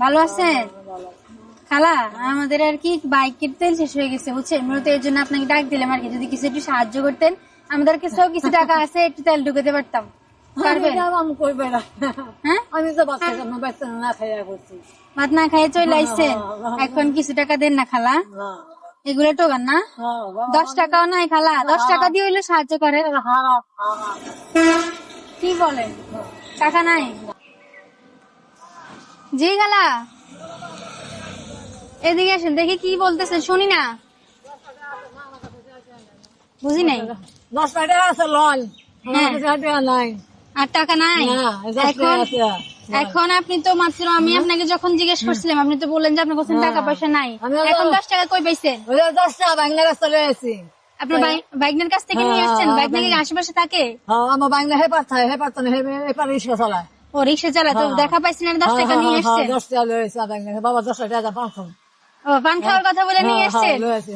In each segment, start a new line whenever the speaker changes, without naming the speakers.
ভালো আছেন খালা? আমাদের আর কি বাইকের তেল শেষ হয়ে গেছে বুঝছেন, মূলত এর জন্য আপনাকে ডাক দিলাম আর কি। যদি কিছু একটু সাহায্য করতেন, আমাদের কাছেও কিছু টাকা আছে, একটু তেল ঢুকাতে পারতাম। পারবেন? হ্যাঁ,
আমি তো বাচ্চা না খাইয়া করছি।
ভাত না খাইয়ে চলে আইছেন, এখন কিছু টাকা দেন না খালা। এগুলো টোকান না, 10 টাকাও নাই খালা, 10 টাকা দিয়ে হইলে সাহায্য করে। কি বলেন, টাকা নাই? জি খালা, এদিকে আসেন, দেখি কি বলতেছে, শুনি না, বুঝি নাই।
10 টাকা আছে লন,
হ্যাঁ,
টাকা নাই।
আর টাকা নাই এখন? এখন আপনি তো মাত্র, আমি আপনাকে যখন জিজ্ঞেস করছিলাম আপনি তো বললেন যে আপনার কাছে টাকা পয়সা নাই। এখন 10 টাকা কই পাইছেন?
10 টাকা বাংলা কাছে চলে আসছি।
আপনার বাইকনের কাছ থেকে নিয়ে আসছেন? বাইক নাকি আশেপাশে থাকে?
আমার বাংলা হেপার থাকে, হেপার তো হেপার রিক্সা চালায়।
ও রিক্সা চালায়, তো দেখা পাইছেন না 10 টাকা নিয়ে আসছেন?
10 টাকা লয়েছে বাংলা, বাবা 10 টাকা পাঁচ।
ও পান খাওয়ার কথা বলে নিয়ে আসছেন?
লয়েছি।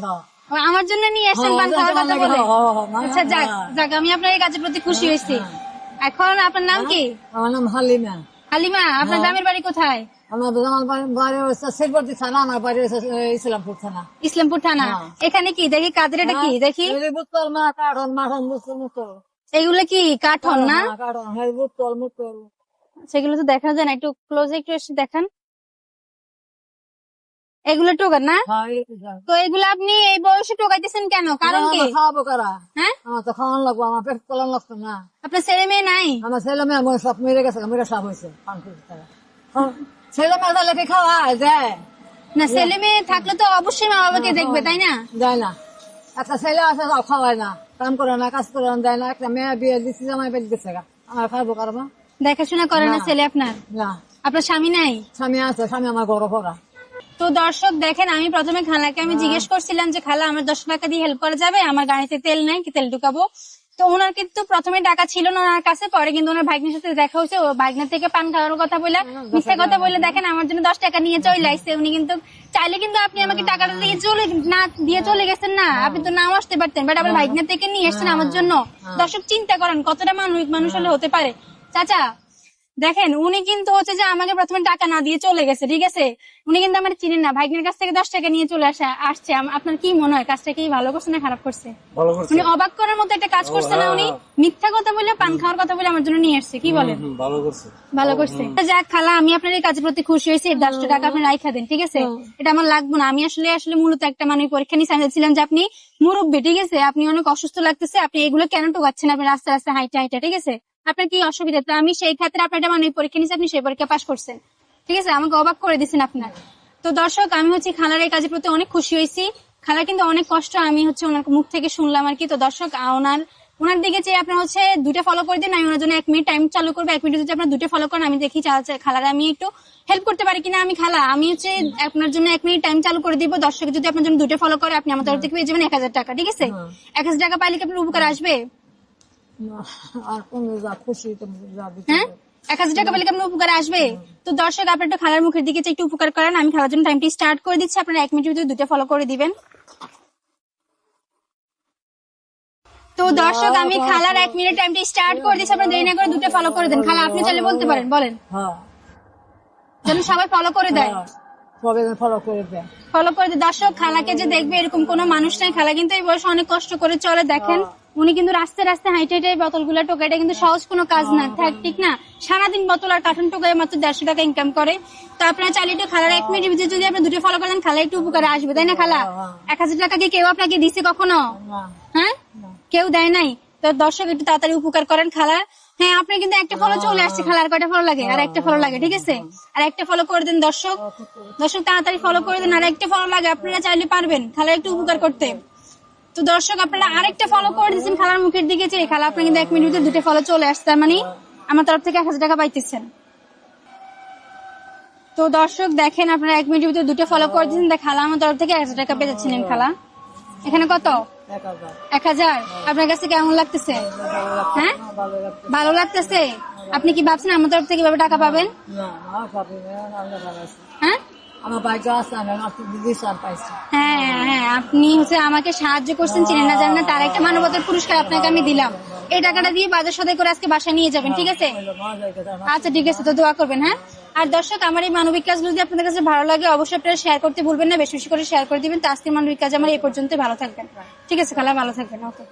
ও, আমার জন্য নিয়ে আসছেন পান খাওয়ার কথা বলে? আচ্ছা যাক যাক, আমি আপনার এই কাজের প্রতি খুশি হয়েছি। এখন আপনার নাম কি?
আমার নাম হালিমা।
হালিমা, আপনার গ্রামের বাড়ি কোথায়?
আমার বাড়ি হচ্ছে শিলবর্তী থানা, আমার বাড়ি হচ্ছে ইসলামপুর থানা।
ইসলামপুর থানা। এখানে কি দেখি কাজের, এটা কি দেখি?
বুতল মা কাঠন মাঠন বুতল মুতল।
এগুলো কি কাঠন না?
কাঠন, হ্যাঁ বুতল মুতল।
সেগুলো তো দেখা যায় না, একটু ক্লোজে একটু এসে দেখান। এগুলো টোকান না? তো এগুলো আপনি এই বয়সে টোকাইতেছেন কেন, কারণ কি?
খাওয়াবো কারা?
হ্যাঁ,
আমার তো খাওয়ান লাগবো, আমার পেট তোলান লাগতো না।
আপনার ছেলে মেয়ে নাই?
আমার ছেলে মেয়ে আমার সব মেরে গেছে, মেরে সব হয়েছে। ছেলে মেয়ে তাহলে কি খাওয়া যায়
না, ছেলে মেয়ে থাকলে তো অবশ্যই মা বাবাকে দেখবে, তাই না?
যায় না। একটা ছেলে আছে তাও খাওয়ায় না, কাম করে না, কাজ করে না, দেয় না। একটা মেয়ে বিয়ে দিচ্ছি, জামাই বেঁচে দিচ্ছে, আমার খাবো কারবা?
দেখাশোনা করে না ছেলে আপনার?
না।
আপনার স্বামী নাই?
স্বামী আছে, স্বামী আমার গরো করা।
তো দর্শক দেখেন, আমি প্রথমে খালাকে আমি জিজ্ঞেস করছিলাম যে খালা আমার 10 টাকা দিয়ে হেল্প করা যাবে, আমার গাড়িতে তেল নাই, কি তেল ঢুকাবো। তো ওনার কিন্তু প্রথমে টাকা ছিল না ওনার কাছে, পরে কিন্তু ওনার ভাগ্নের সাথে দেখা হয়েছে, ও ভাগ্নের থেকে পান খাওয়ার কথা বলে, মিথ্যা কথা বলে দেখেন আমার জন্য 10 টাকা নিয়ে চলে আসছে। উনি কিন্তু চাইলে কিন্তু আপনি আমাকে টাকাটা দিয়ে চলে গেছেন না, আপনি তো নাও আসতে পারতেন, বাট আবার ভাগ্নের থেকে নিয়ে এসছেন আমার জন্য। দর্শক চিন্তা করেন কতটা মানবিক মানুষ হলে হতে পারে। চাচা দেখেন, উনি কিন্তু হচ্ছে যে আমাকে প্রথমে টাকা না দিয়ে চলে গেছে, ঠিক আছে? উনি কিন্তু আমার চিনেন না, ভাগ্নের কাছ থেকে 10 টাকা নিয়ে চলে আসছে। আপনার কি মনে হয়, কাজটা কি ভালো করছে না খারাপ করছে? উনি অবাক করার মতো একটা কাজ করছে না? উনি মিথ্যা কথা বলে, পান খাওয়ার কথা বলে আমার জন্য নিয়ে আসছে, কি বলেন? ভালো করছে। যাক খালা, আমি আপনার এই কাজের প্রতি খুশি হয়েছি। 10 টাকা আপনি রাইখা দেন, ঠিক আছে? এটা আমার লাগবে না। আমি আসলে মূলত একটা মানে পরীক্ষা নিয়ে চাইছিলাম যে আপনি মুরব্বী, ঠিক আছে? আপনি অনেক অসুস্থ লাগতেছে, আপনি এগুলো কেন টোকাচ্ছেন? আপনি রাস্তা রাস্তায় হাইটে হাইটে, ঠিক আছে? আপনার কি অসুবিধা? তো আমি সেই ক্ষেত্রে আপনার একটা মানে পরীক্ষা নিয়েছি, আপনি সেই পরীক্ষা পাশ করছেন, ঠিক আছে? আমাকে অবাক করে দিচ্ছেন আপনার। তো দর্শক, আমি হচ্ছে খালার এই কাজের প্রতি অনেক খুশি হয়েছি। খালা কিন্তু অনেক কষ্ট আমি হচ্ছে ওনার মুখ থেকে শুনলাম আর কি। তো দর্শক, ওনার দিকে চেয়ে আপনার হচ্ছে 2টা ফলো করে দিন। আমি ওনার জন্য 1 মিনিট টাইম চালু করবো। 1 মিনিট যদি আপনার 2টা ফলো করেন, আমি দেখি খালার আমি একটু হেল্প করতে পারি কিনা। আমি হচ্ছে আপনার জন্য 1 মিনিট টাইম চালু করে দিব। দর্শক যদি আপনার জন্য 2টা ফলো করে, আপনি আমার তরফ থেকে পেয়ে যাবেন 1000 টাকা, ঠিক আছে? 1000 টাকা পাইলে কি আপনার উপকার আসবে?
আর কোন খুশি
হ্যাঁ, 1000 টাকা পেলে কি আপনার উপকার আসবে? তো দর্শক, আপনার একটু খালার মুখের দিকে একটু উপকার করেন। আমি খালার জন্য টাইমটি স্টার্ট করে দিচ্ছি, আপনারা 1 মিনিটের ভিতরে 2টা ফলো করে দিবেন। তো দর্শক, আমি খালার 1 মিনিট টাইমটি স্টার্ট করে দিচ্ছি, আপনারা দেরি না করে 2টা ফলো করে দেন। খালা আপনি চাইলে বলতে পারেন, বলেন, যেন সবাই ফলো করে দেয়।
ফলো করে দেয়,
ফলো করে দেয়। দর্শক, খালাকে যে দেখবে এরকম কোনো মানুষ নাই। খালা কিন্তু এই বয়সে অনেক কষ্ট করে চলে, দেখেন। উনি কিন্তু রাস্তায় রাস্তায় হাইটে হাইটে বোতলগুলো টোকা, এটা কিন্তু সহজ কোনো কাজ না, ঠিক না? সারাদিন বোতল আর কার্টন টোকায় মাত্র 150 টাকা ইনকাম করে। তো আপনারা চাইলে একটু খালার 1 মিনিটের ভিতরে যদি আপনি 2টা ফলো করেন, খালা একটু উপকারে আসবে, তাই না? খালা 1000 টাকা কি কেউ আপনাকে দিছে কখনো? হ্যাঁ, কেউ দেয় নাই। তো দর্শক, একটু তাড়াতাড়ি উপকার করেন খালা। হ্যাঁ, আপনি কিন্তু একটা ফলো চলে আসছে। খালার কয়টা ফলো লাগে? আর একটা ফলো লাগে, ঠিক আছে? আর একটা ফলো করে দেন দর্শক। তাড়াতাড়ি ফলো করে দেন, আর একটা ফলো লাগে। আপনারা চাইলে পারবেন খালার একটু উপকার করতে। তো দর্শক, আপনারা আরেকটা ফলো করে দিচ্ছেন খালার মুখের দিকে চেয়ে। খালা আপনি কিন্তু 1 মিনিটের 2টা ফলো চলে আসছে, তার মানে আমার তরফ থেকে 1000 টাকা পাইতেছেন। তো দর্শক দেখেন, আপনারা 1 মিনিটের ভিতরে 2টা ফলো করে দিচ্ছেন, খালা আমার তরফ থেকে 1000 টাকা পেয়েছেন। খালা এখানে কত? 1000। আপনার কাছে কেমন লাগতেছে? হ্যাঁ, ভালো লাগতেছে। আপনি কি ভাবছেন আমার তরফ থেকে কিভাবে টাকা পাবেন? হ্যাঁ, হ্যাঁ, আপনি হচ্ছে আমাকে সাহায্য করছেন, চিনেন না জানেন না, তার একটা মানবতার পুরস্কার আপনাকে আমি দিলাম। এই টাকাটা দিয়ে বাজার সদাই করে আজকে বাসায় নিয়ে যাবেন, ঠিক আছে? আচ্ছা ঠিক আছে, তো দোয়া করবেন। হ্যাঁ। আর দর্শক, আমার এই মানবিক কাজগুলো যদি আপনাদের কাছে ভালো লাগে অবশ্যই আপনারা শেয়ার করতে ভুলবেন না, বেশি বেশি করে শেয়ার করে দিবেন। তো আজকের মানবিক কাজ আমার এই পর্যন্ত। ভালো থাকবেন। ঠিক আছে খালা, ভালো থাকবেন। ওকে।